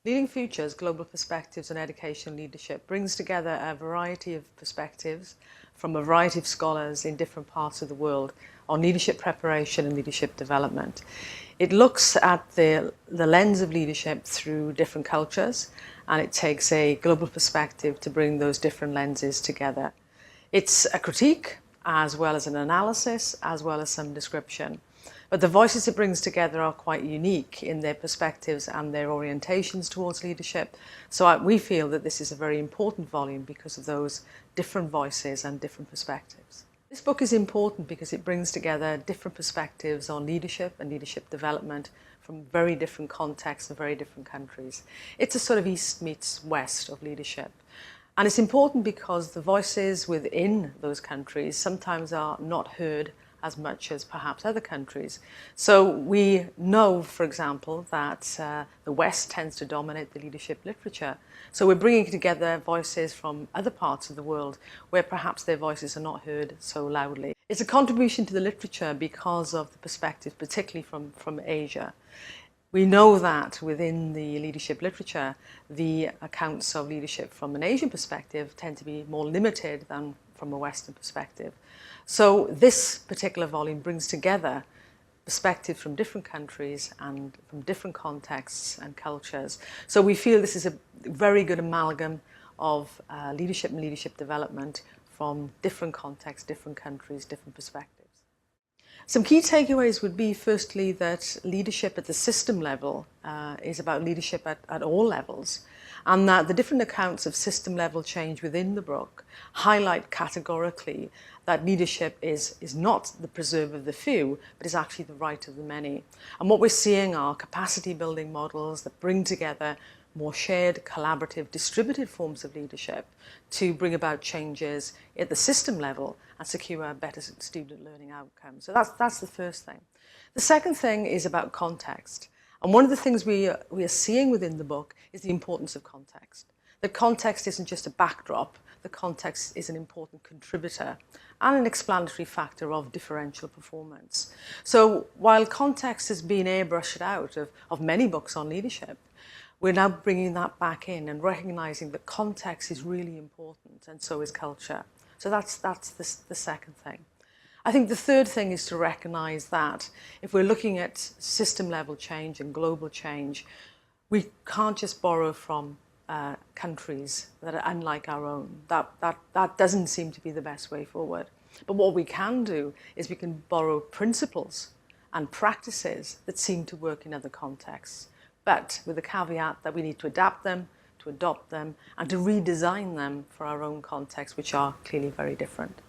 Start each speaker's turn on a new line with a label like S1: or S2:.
S1: Leading Futures, Global Perspectives on Education and Leadership brings together a variety of perspectives from a variety of scholars in different parts of the world on leadership preparation and leadership development. It looks at the lens of leadership through different cultures, and it takes a global perspective to bring those different lenses together. It's a critique, as well as an analysis, as well as some description. But the voices it brings together are quite unique in their perspectives and their orientations towards leadership. So we feel that this is a very important volume because of those different voices and different perspectives. This book is important because it brings together different perspectives on leadership and leadership development from very different contexts and very different countries. It's a sort of East meets West of leadership. And it's important because the voices within those countries sometimes are not heard as much as perhaps other countries. So we know, for example, that the West tends to dominate the leadership literature. So we're bringing together voices from other parts of the world where perhaps their voices are not heard so loudly. It's a contribution to the literature because of the perspective, particularly from Asia. We know that within the leadership literature, the accounts of leadership from an Asian perspective tend to be more limited than from a Western perspective. So this particular volume brings together perspectives from different countries and from different contexts and cultures. So we feel this is a very good amalgam of leadership and leadership development from different contexts, different countries, different perspectives. Some key takeaways would be, firstly, that leadership at the system level is about leadership at all levels, and that the different accounts of system level change within the book highlight categorically that leadership is not the preserve of the few, but is actually the right of the many. And what we're seeing are capacity building models that bring together more shared, collaborative, distributed forms of leadership to bring about changes at the system level and secure better student learning outcomes. So that's the first thing. The second thing is about context. And one of the things we are seeing within the book is the importance of context. That context isn't just a backdrop, the context is an important contributor and an explanatory factor of differential performance. So while context has been airbrushed out of many books on leadership, we're now bringing that back in and recognizing that context is really important, and so is culture. So that's the second thing. I think the third thing is to recognize that if we're looking at system level change and global change, we can't just borrow from countries that are unlike our own. That doesn't seem to be the best way forward. But what we can do is we can borrow principles and practices that seem to work in other contexts, but with the caveat that we need to adapt them, to adopt them, and to redesign them for our own contexts, which are clearly very different.